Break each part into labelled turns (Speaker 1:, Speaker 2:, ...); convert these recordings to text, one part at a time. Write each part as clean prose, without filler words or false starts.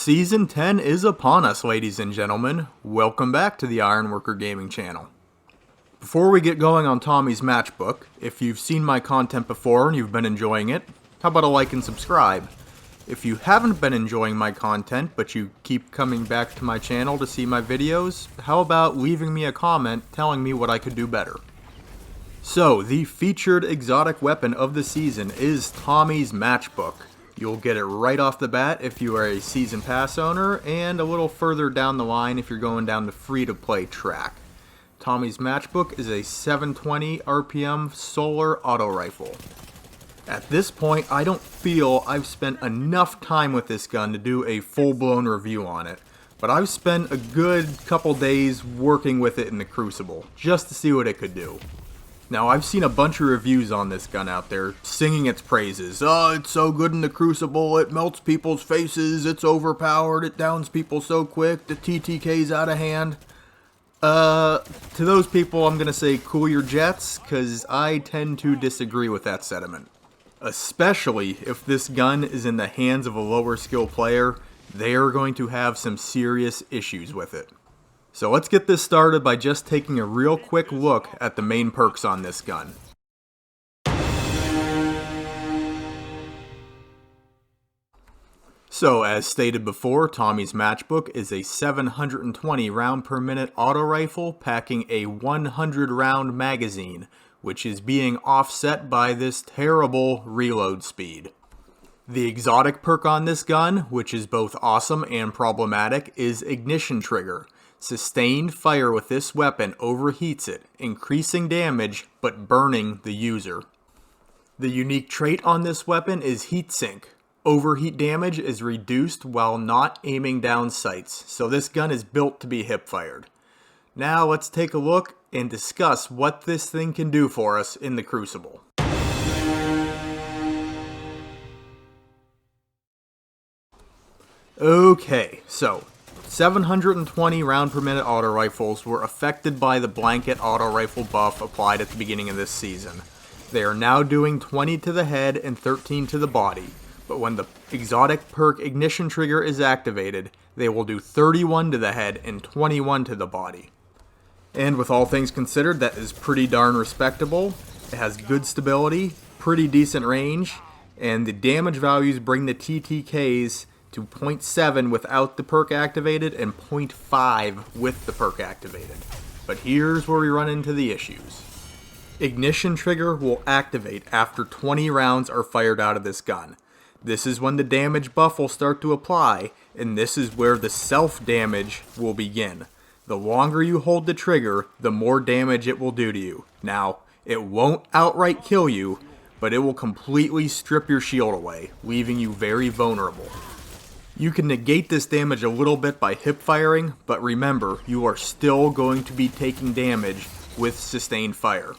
Speaker 1: Season 10 is upon us, ladies and gentlemen. Welcome back to the Ironworker Gaming channel. Before we get going on Tommy's Matchbook, if you've seen my content before and you've been enjoying it, how about a like and subscribe? If you haven't been enjoying my content, but you keep coming back to my channel to see my videos, how about leaving me a comment telling me what I could do better? So, the featured exotic weapon of the season is Tommy's Matchbook. You'll get it right off the bat if you are a Season Pass owner, and a little further down the line if you're going down the free-to-play track. Tommy's Matchbook is a 720 RPM solar auto rifle. At this point, I don't feel I've spent enough time with this gun to do a full-blown review on it, but I've spent a good couple days working with it in the Crucible, just to see what it could do. Now, I've seen a bunch of reviews on this gun out there, singing its praises. Oh, it's so good in the Crucible, it melts people's faces, it's overpowered, it downs people so quick, the TTK's out of hand. To those people, I'm gonna say cool your jets, because I tend to disagree with that sentiment. Especially if this gun is in the hands of a lower skill player, they are going to have some serious issues with it. So let's get this started by just taking a real quick look at the main perks on this gun. So as stated before, Tommy's Matchbook is a 720 round per minute auto rifle packing a 100 round magazine, which is being offset by this terrible reload speed. The exotic perk on this gun, which is both awesome and problematic, is Ignition Trigger. Sustained fire with this weapon overheats it, increasing damage but burning the user. The unique trait on this weapon is Heat Sink. Overheat damage is reduced while not aiming down sights, so this gun is built to be hip-fired. Now let's take a look and discuss what this thing can do for us in the Crucible. Okay, so 720 round per minute auto rifles were affected by the blanket auto rifle buff applied at the beginning of this season. They are now doing 20 to the head and 13 to the body, but when the exotic perk Ignition Trigger is activated, they will do 31 to the head and 21 to the body. And with all things considered, that is pretty darn respectable. It has good stability, pretty decent range, and the damage values bring the TTKs to 0.7 without the perk activated and 0.5 with the perk activated. But here's where we run into the issues. Ignition Trigger will activate after 20 rounds are fired out of this gun. This is when the damage buff will start to apply, and this is where the self-damage will begin. The longer you hold the trigger, the more damage it will do to you. Now, it won't outright kill you, but it will completely strip your shield away, leaving you very vulnerable. You can negate this damage a little bit by hip firing, but remember, you are still going to be taking damage with sustained fire.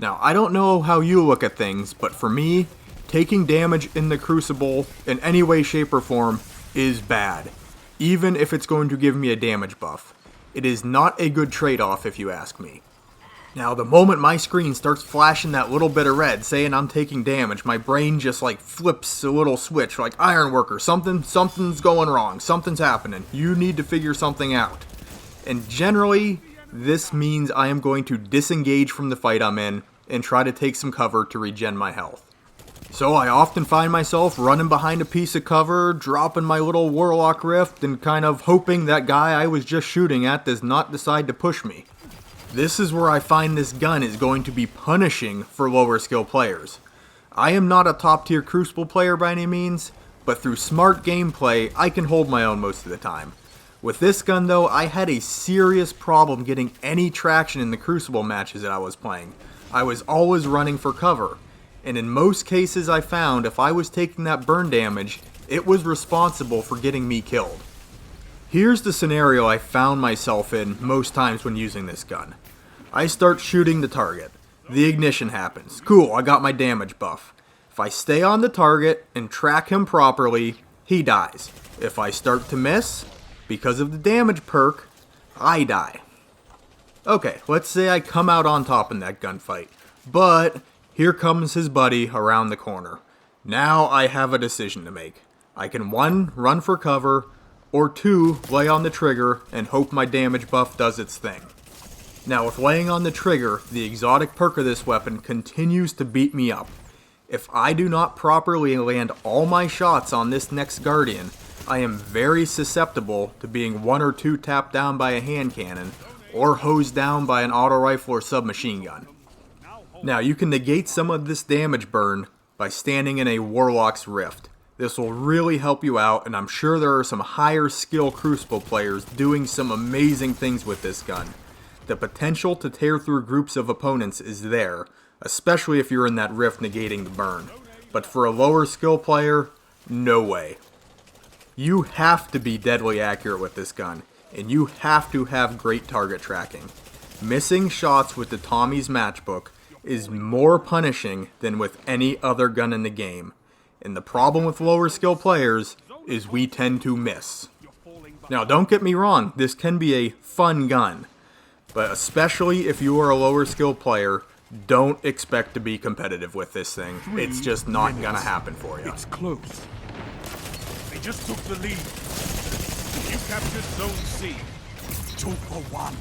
Speaker 1: Now, I don't know how you look at things, but for me, taking damage in the Crucible in any way, shape, or form is bad, even if it's going to give me a damage buff. It is not a good trade-off if you ask me. Now, the moment my screen starts flashing that little bit of red saying I'm taking damage, my brain just like flips a little switch like, Ironworker, something's going wrong, something's happening, you need to figure something out. And generally, this means I am going to disengage from the fight I'm in and try to take some cover to regen my health. So I often find myself running behind a piece of cover, dropping my little Warlock Rift, and kind of hoping that guy I was just shooting at does not decide to push me. This is where I find this gun is going to be punishing for lower skill players. I am not a top tier Crucible player by any means, but through smart gameplay, I can hold my own most of the time. With this gun though, I had a serious problem getting any traction in the Crucible matches that I was playing. I was always running for cover, and in most cases I found if I was taking that burn damage, it was responsible for getting me killed. Here's the scenario I found myself in most times when using this gun. I start shooting the target. The ignition happens. Cool, I got my damage buff. If I stay on the target and track him properly, he dies. If I start to miss, because of the damage perk, I die. Okay, let's say I come out on top in that gunfight, but here comes his buddy around the corner. Now I have a decision to make. I can 1. Run for cover, or 2. Lay on the trigger and hope my damage buff does its thing. Now with laying on the trigger, the exotic perk of this weapon continues to beat me up. If I do not properly land all my shots on this next Guardian, I am very susceptible to being 1 or 2 tapped down by a hand cannon, or hosed down by an auto rifle or submachine gun. Now you can negate some of this damage burn by standing in a Warlock's Rift. This will really help you out, and I'm sure there are some higher skill Crucible players doing some amazing things with this gun. The potential to tear through groups of opponents is there, especially if you're in that rift negating the burn. But for a lower skill player, no way. You have to be deadly accurate with this gun, and you have to have great target tracking. Missing shots with the Tommy's Matchbook is more punishing than with any other gun in the game. And the problem with lower skill players is we tend to miss. Now don't get me wrong, this can be a fun gun. But especially if you are a lower skill player, don't expect to be competitive with this thing. It's just not gonna happen for you.
Speaker 2: It's close. They just took the lead. You captured Zone C. 2 for 1.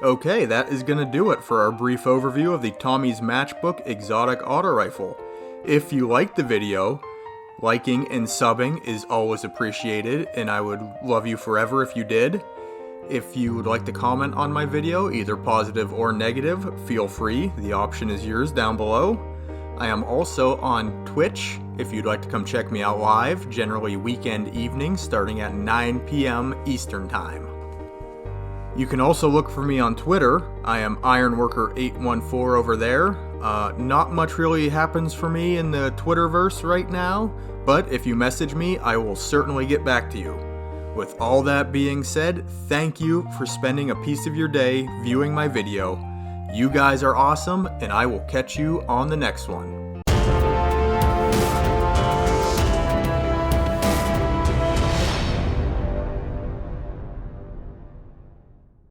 Speaker 1: Okay, that is gonna do it for our brief overview of the Tommy's Matchbook Exotic Auto Rifle. If you liked the video, liking and subbing is always appreciated, and I would love you forever if you did. If you would like to comment on my video, either positive or negative, feel free. The option is yours down below. I am also on Twitch if you'd like to come check me out live, generally weekend evenings starting at 9 p.m. Eastern Time. You can also look for me on Twitter. I am Ironworker814 over there. Not much really happens for me in the Twitterverse right now, but if you message me, I will certainly get back to you. With all that being said, thank you for spending a piece of your day viewing my video. You guys are awesome, and I will catch you on the next one.